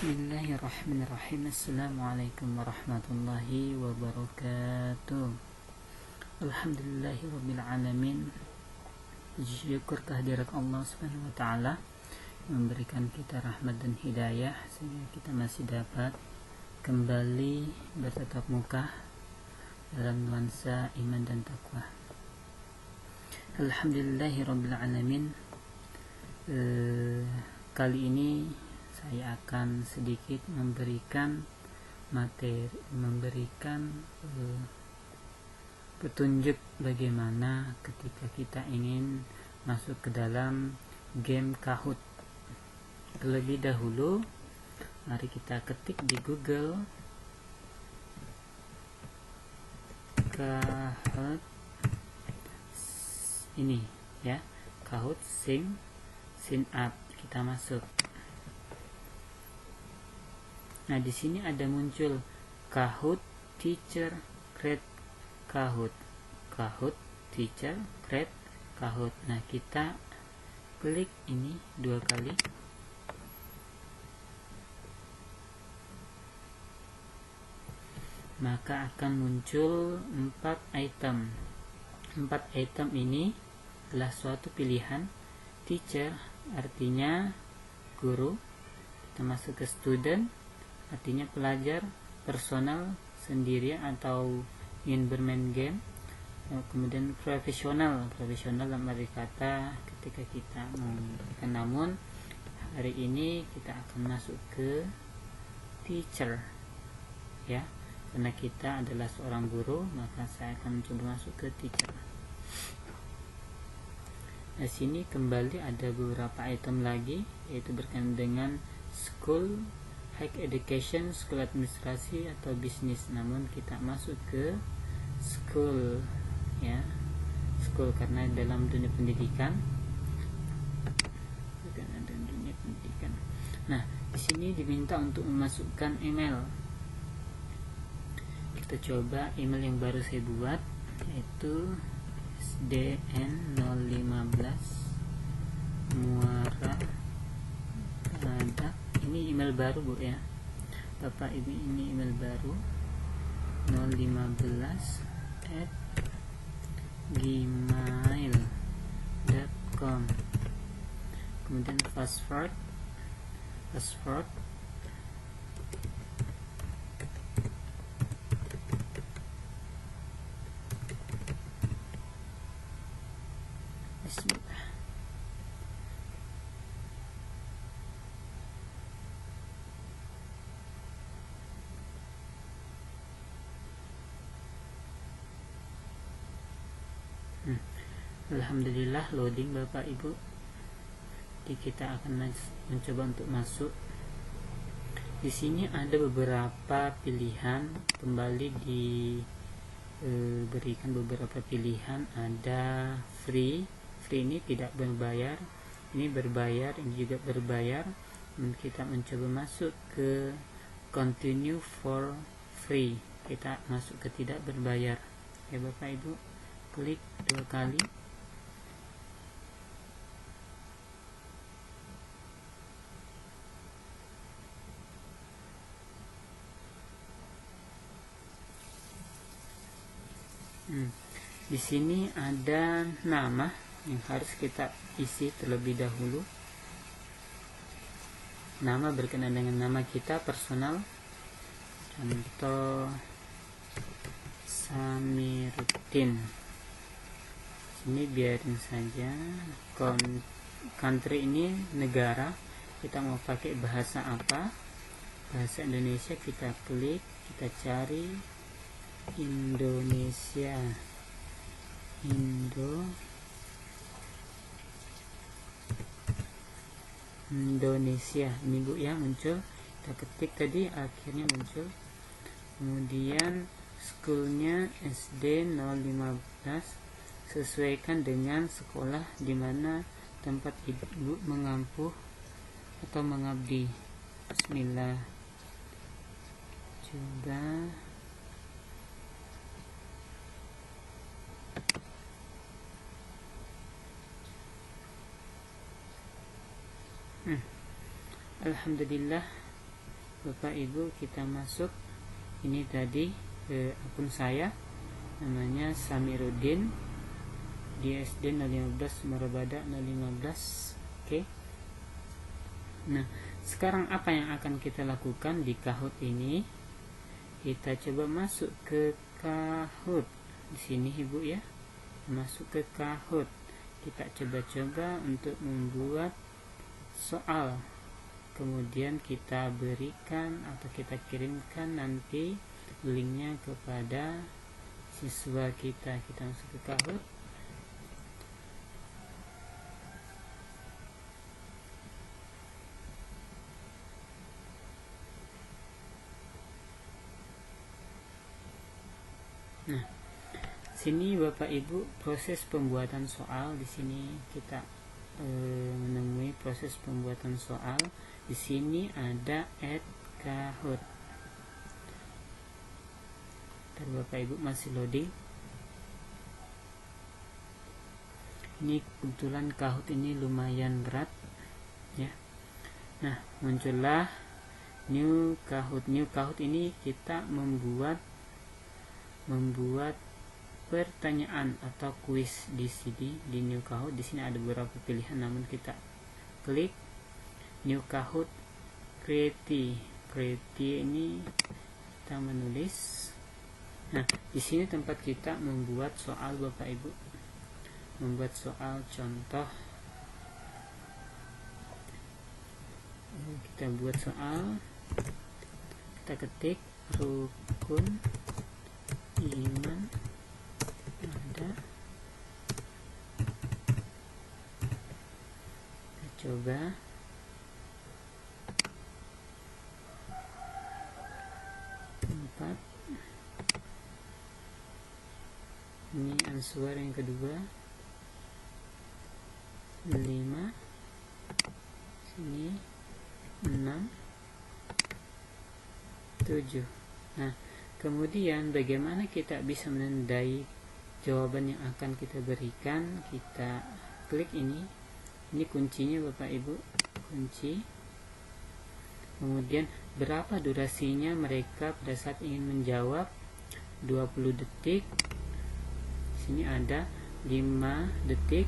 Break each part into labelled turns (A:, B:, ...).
A: Bismillahirrahmanirrahim. Assalamualaikum warahmatullahi wabarakatuh. Alhamdulillahirrabbilalamin. Syukur kehadirat Allah subhanahu wa ta'ala memberikan kita rahmat dan hidayah sehingga kita masih dapat kembali bertatap muka dalam nuansa iman dan takwa. Alhamdulillahirrabbilalamin. Kali ini saya akan sedikit memberikan petunjuk bagaimana ketika kita ingin masuk ke dalam game Kahoot. Terlebih dahulu, mari kita ketik di Google Kahoot ini ya, Kahoot sign up. Kita masuk. Nah, di sini ada muncul Kahoot Teacher Create Kahoot. Kahoot Teacher Create Kahoot. Nah, kita klik ini 2 kali. Maka akan muncul 4 item. 4 item ini adalah suatu pilihan. Teacher artinya guru. Kita masuk ke student, artinya pelajar, personal sendiri atau ingin bermain game. Kemudian profesional dalam arti kata ketika kita mau. Namun hari ini kita akan masuk ke teacher ya, karena kita adalah seorang guru, maka saya akan mencoba masuk ke teacher. Nah, sini kembali ada beberapa item lagi, yaitu berkaitan dengan school, high education, school administrasi atau bisnis. Namun kita masuk ke school ya, school karena dalam dunia pendidikan. Nah, di sini diminta untuk memasukkan email. Kita coba email yang baru saya buat, yaitu SDN015 Muara ada. Ini email baru Bu ya, Bapak Ibu, ini email baru 015@gmail.com. Kemudian password Bismillah. Alhamdulillah loading Bapak Ibu. Jadi kita akan mencoba untuk masuk. Di sini ada beberapa pilihan, kembali diberikan beberapa pilihan. Ada free ini tidak berbayar, ini berbayar, ini juga berbayar. Dan kita mencoba masuk ke continue for free. Kita masuk ke tidak berbayar ya Bapak Ibu, klik 2 kali. Di sini ada nama yang harus kita isi terlebih dahulu. Nama berkenaan dengan nama kita, personal. Contoh Samiruddin. Ini biarin saja. Country ini negara. Kita mau pakai bahasa apa? Bahasa Indonesia. Kita klik, kita cari Indonesia ini Bu ya, muncul. Kita ketik tadi, akhirnya muncul. Kemudian schoolnya SD 015, sesuaikan dengan sekolah di mana tempat Ibu mengampuh atau mengabdi. Bismillah. Coba Alhamdulillah Bapak Ibu, kita masuk. Ini tadi akun saya, namanya Samiruddin, di SD 015 Marabada 015. Oke. Nah, sekarang apa yang akan kita lakukan di Kahoot ini? Kita coba masuk ke Kahoot. Di sini Ibu ya. Masuk ke Kahoot. Kita coba-coba untuk membuat soal. Kemudian kita berikan atau kita kirimkan nanti linknya kepada siswa kita. Kita masuk ke Kahoot. Nah, sini Bapak Ibu proses pembuatan soal. Di sini kita menemui proses pembuatan soal. Di sini ada add Kahoot. Ntar Bapak Ibu masih loading. Ini kebetulan Kahoot ini lumayan berat ya. Nah, muncullah new Kahoot. New Kahoot ini kita membuat pertanyaan atau kuis di sini di new Kahoot. Di sini ada beberapa pilihan, namun kita klik new Kahoot create ini kita menulis. Nah, di sini tempat kita membuat soal Bapak Ibu, membuat soal contoh. Kita buat soal, kita ketik rukun iman ada. Kita coba. Ini answer yang kedua. 5. Sini 6. 7. Nah, kemudian bagaimana kita bisa menandai jawaban yang akan kita berikan? Kita klik ini. Ini kuncinya Bapak Ibu, kunci. Kemudian berapa durasinya mereka pada saat ingin menjawab? 20 detik. Sini ada 5 detik,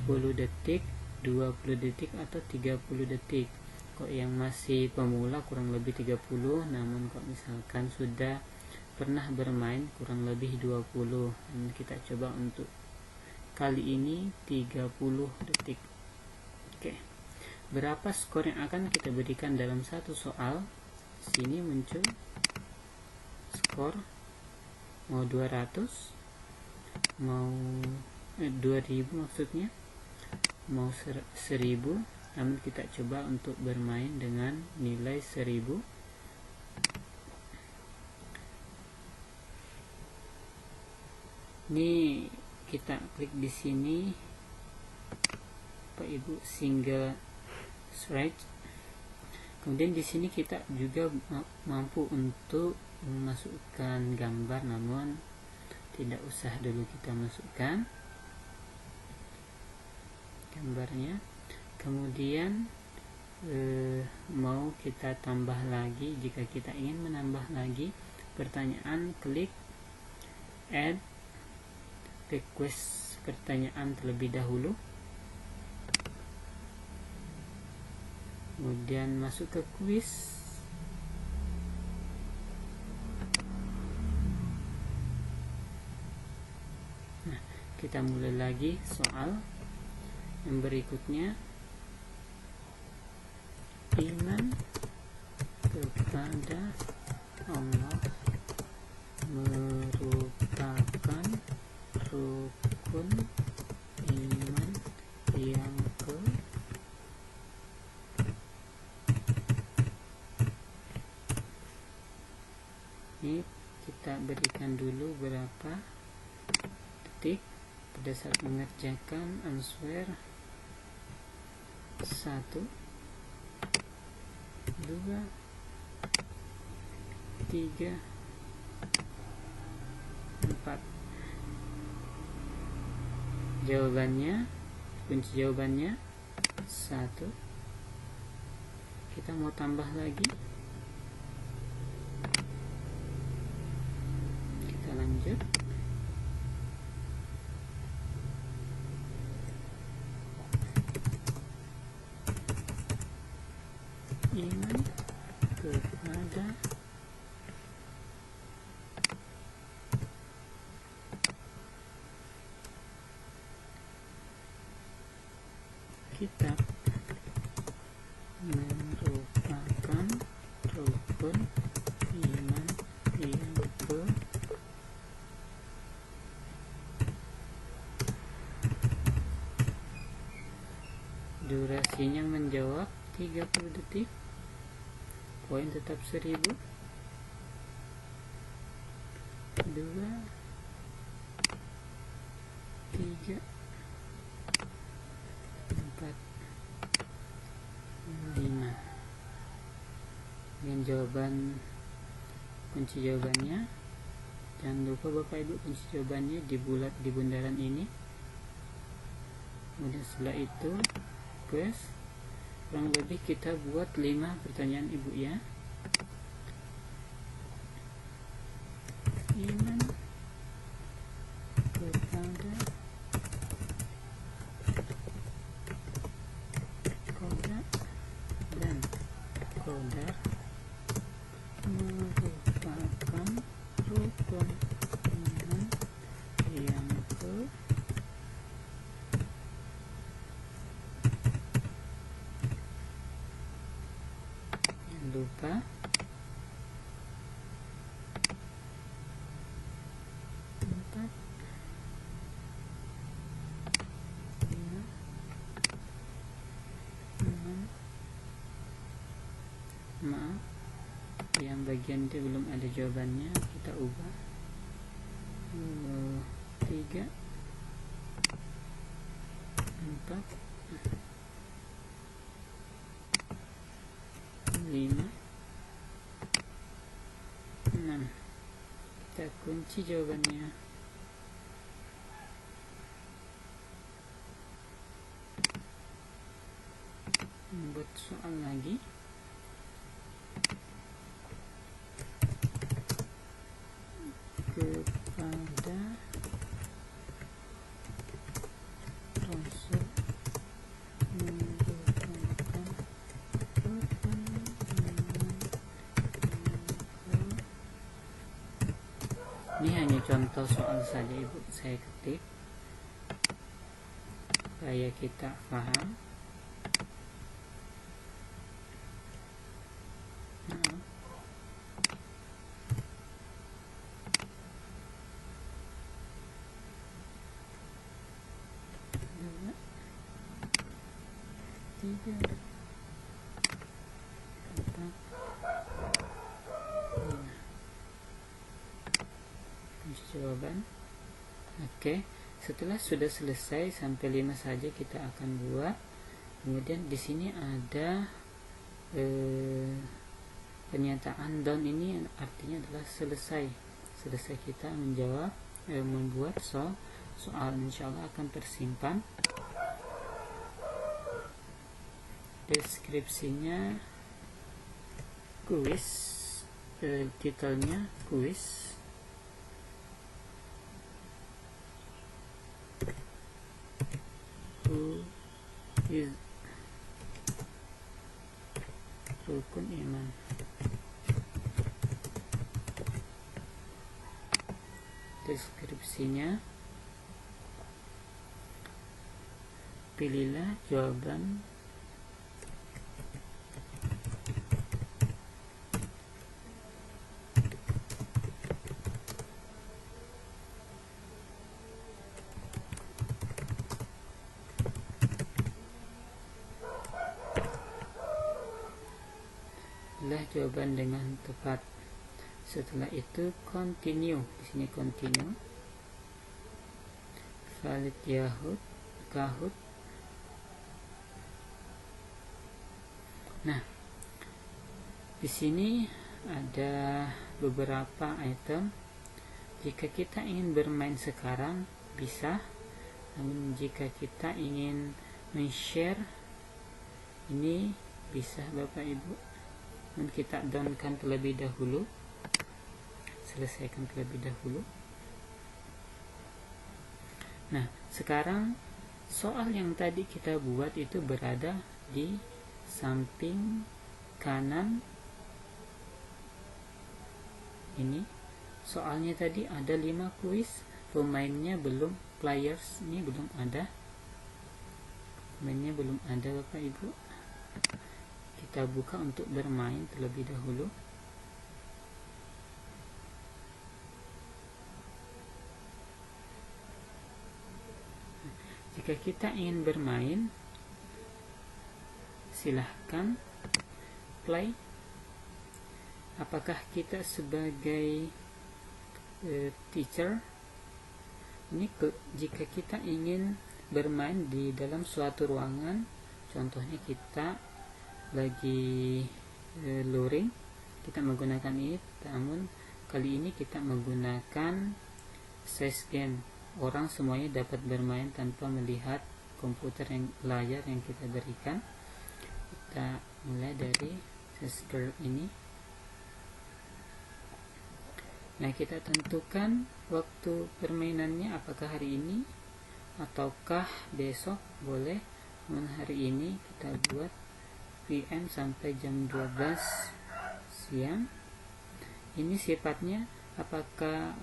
A: 10 detik, 20 detik atau 30 detik. Kok yang masih pemula kurang lebih 30, namun kok misalkan sudah pernah bermain kurang lebih 20. Dan kita coba untuk kali ini 30 detik. Oke. Berapa skor yang akan kita berikan dalam satu soal? Sini muncul skor mau 200, mau 2000 maksudnya, mau 1000. Namun kita coba untuk bermain dengan nilai 1000. Ini kita klik di sini Pak Ibu, single stretch. Kemudian di sini kita juga mampu untuk memasukkan gambar, namun tidak usah dulu kita masukkan gambarnya. Kemudian mau kita tambah lagi, jika kita ingin menambah lagi pertanyaan, klik add request pertanyaan terlebih dahulu. Kemudian masuk ke kuis. Nah, kita mulai lagi soal yang berikutnya. Iman kepada Allah merupakan rukun iman yang ini kita berikan dulu berapa detik pada saat mengerjakan answer. 1, 2, 3, 4. Jawabannya, kunci jawabannya 1. Kita mau tambah lagi lanjut. Iman kepada kitab merupakan rukun iman yang durasinya menjawab 30 detik. Poin tetap 1000. 2, 3, 4, 5. Dengan jawaban kunci jawabannya, jangan lupa Bapak Ibu kunci jawabannya dibulat di bundaran ini. Kemudian setelah itu plus, kurang lebih kita buat 5 pertanyaan Ibu ya. Iman kepada qadar dan qadar merupakan rukun iman yang jangan lupa maaf, yang bagian itu belum ada jawabannya, kita ubah. 3, 4, 5, 6. Kita kunci jawabannya. Membuat soal lagi. Kepada Rasul merupakan rukun iman. Ini hanya contoh soal saja Ibu, saya ketik supaya kita paham. Jawaban. Oke, setelah sudah selesai sampai 5 saja kita akan buat. Kemudian di sini ada pernyataan done, ini artinya adalah selesai kita menjawab, membuat soal. Insyaallah akan tersimpan. Deskripsinya kuis, titelnya kuis. Who is rukun iman. Deskripsinya, pilihlah jawaban jawaban dengan tepat. Setelah itu continue. Di sini continue. Valid Kahoot. Nah, di sini ada beberapa item. Jika kita ingin bermain sekarang bisa, namun jika kita ingin men-share ini bisa Bapak Ibu. Dan kita downkan terlebih dahulu, selesaikan terlebih dahulu. Nah, sekarang soal yang tadi kita buat itu berada di samping kanan ini. Soalnya tadi ada 5 kuis, pemainnya belum, players ini belum ada. Pemainnya belum ada Bapak Ibu. Kita buka untuk bermain terlebih dahulu. Jika kita ingin bermain, silahkan play. Apakah kita sebagai teacher ini jika kita ingin bermain di dalam suatu ruangan, contohnya kita lagi luring, kita menggunakan ini, namun kali ini kita menggunakan size game. Orang semuanya dapat bermain tanpa melihat layar yang kita berikan. Kita mulai dari size girl ini. Nah, kita tentukan waktu permainannya, apakah hari ini ataukah besok. Boleh. Hari ini kita buat PM sampai jam 12 siang. Ini sifatnya apakah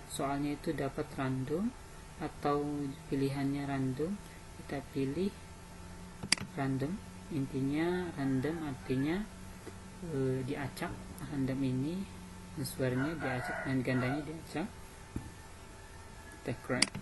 A: soalnya itu dapat random atau pilihannya random. Kita pilih random. Intinya random artinya diacak. Random ini unsurnya diacak dan gandanya diacak. Kita correct.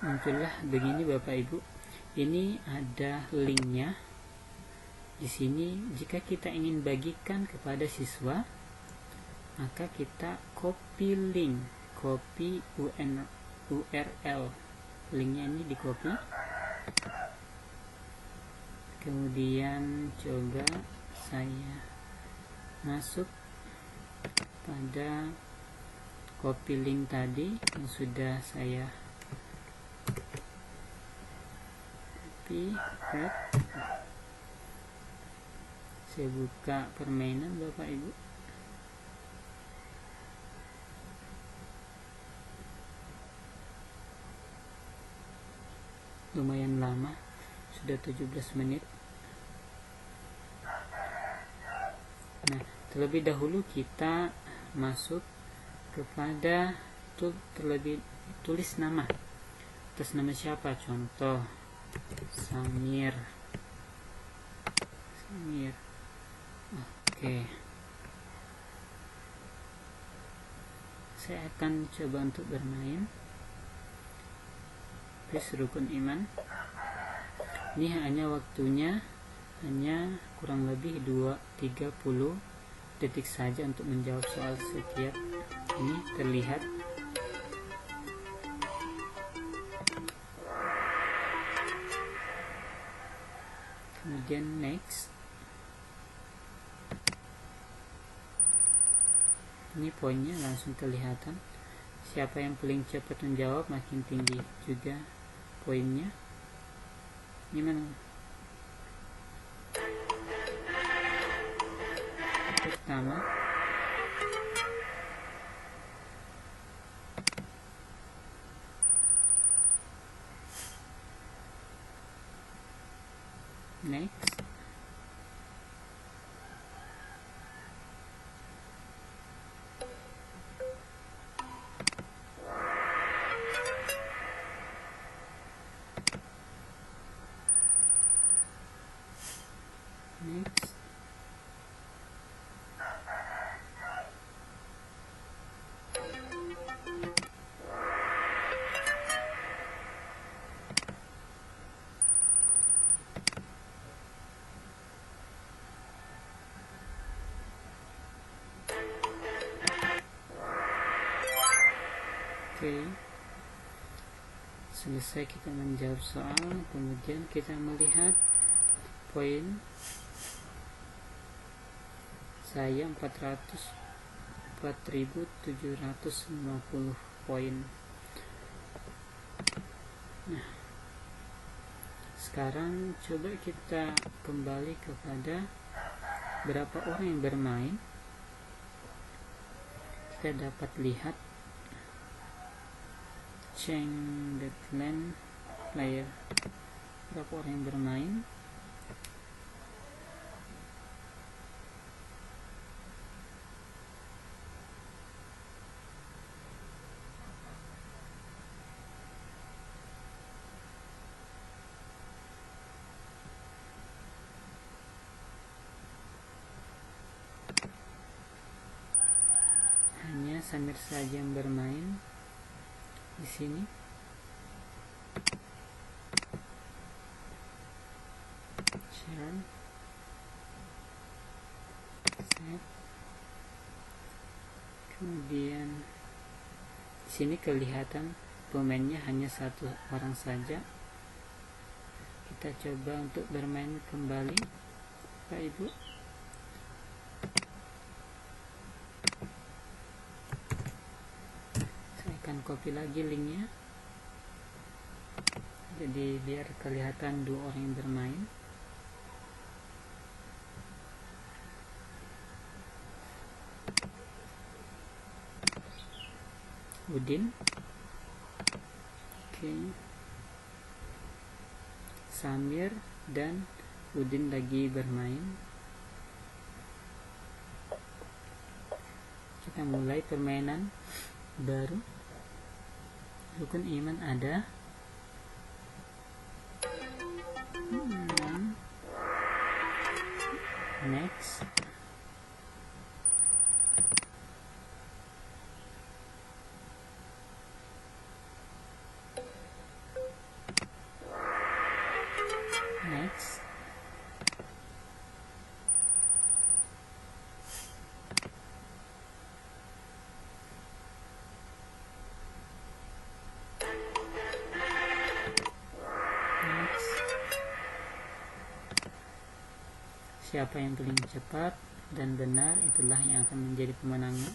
A: Muncullah begini Bapak Ibu. Ini ada linknya di sini. Jika kita ingin bagikan kepada siswa, maka kita copy link, copy URL. Linknya ini di copy. Kemudian coba saya masuk pada copy link tadi yang sudah saya saya buka permainan Bapak Ibu. Lumayan lama, sudah 17 menit. Nah, terlebih dahulu kita masuk kepada tulis nama. Atas nama siapa? Contoh Samir. Oke. Saya akan coba untuk bermain. Please rukun iman. Ini hanya waktunya hanya kurang lebih 30 detik saja untuk menjawab soal setiap ini terlihat. Kemudian next. Ini poinnya langsung kelihatan. Siapa yang paling cepat menjawab makin tinggi juga poinnya. Gimana? Pertama, next. Next. Oke. Selesai kita menjawab soal, kemudian kita melihat poin saya 4.750 poin. Nah, sekarang coba kita kembali kepada berapa orang yang bermain. Kita dapat lihat change the clan player, berapa orang yang bermain. Hanya Samir saja yang bermain di sini. Share, save. Kemudian di sini kelihatan pemainnya hanya satu orang saja. Kita coba untuk bermain kembali, Pak Ibu. Copy lagi linknya, jadi biar kelihatan 2 orang yang bermain. Udin, oke. Samir dan Udin lagi bermain. Kita mulai permainan baru. Rukun iman ada. Next. Next. Siapa yang paling cepat dan benar, itulah yang akan menjadi pemenangnya.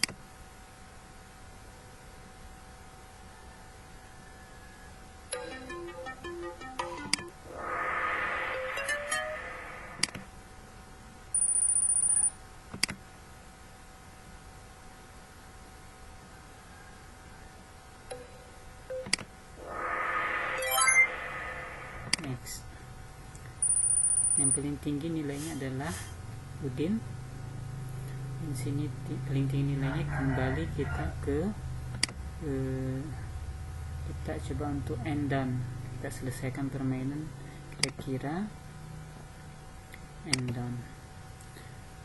A: Next. Yang paling tinggi nilainya adalah Udin. Di sini paling tinggi nilainya. Kembali kita ke kita coba untuk end done. Kita selesaikan permainan kira-kira end done.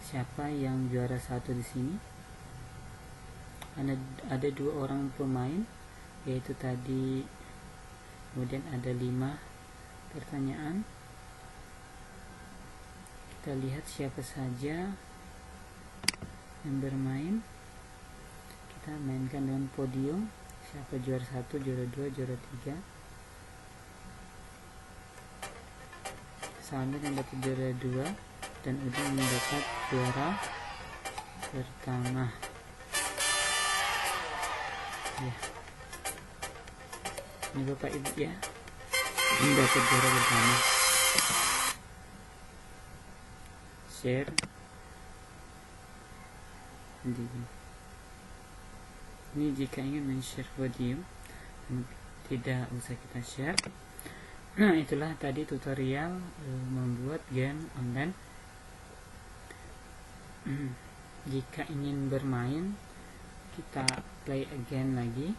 A: Siapa yang juara 1 di sini? Ada 2 orang pemain, yaitu tadi. Kemudian ada 5 pertanyaan. Kita lihat siapa saja yang bermain. Kita mainkan dengan podium. Siapa juara 1, juara 2, juara 3. Samir yang dapat juara 2 dan Udin mendapat juara pertama. Ya. Ini Bapak Ibu ya. Ini dapat juara pertama. Share. Ini jika ingin men-share video, tidak usah kita share. Nah, itulah tadi tutorial membuat game online. Jika ingin bermain, kita play again lagi.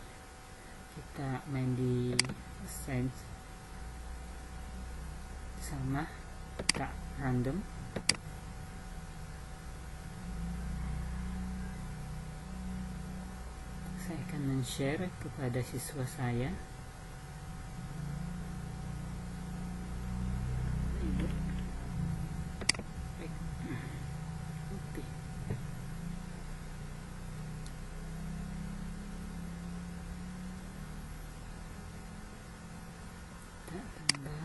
A: Kita main di sense sama, kita random. Saya akan men-share kepada siswa saya. Tambah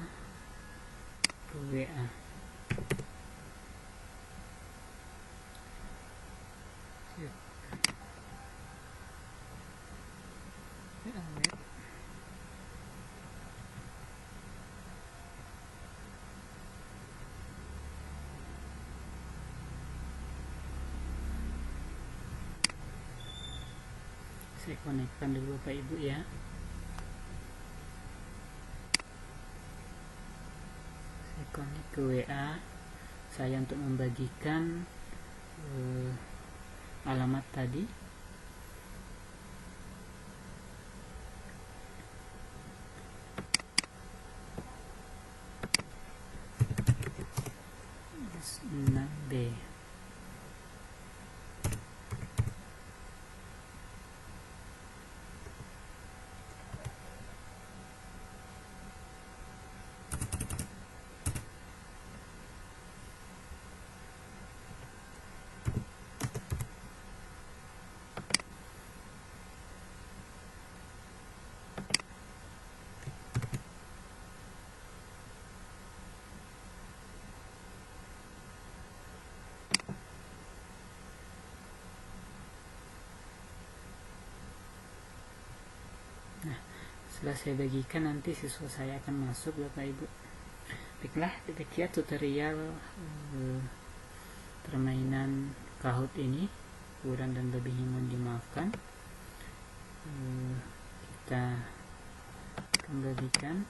A: ke WA. Saya konekkan dulu Bapak Ibu ya. Saya konek ke WA saya untuk membagikan alamat tadi. S6B. Setelah saya bagikan, nanti siswa saya akan masuk Bapak Ibu. Baiklah, demikian tutorial permainan Kahoot ini. Kurang dan lebihnya mohon dimaafkan. Kita kembalikan.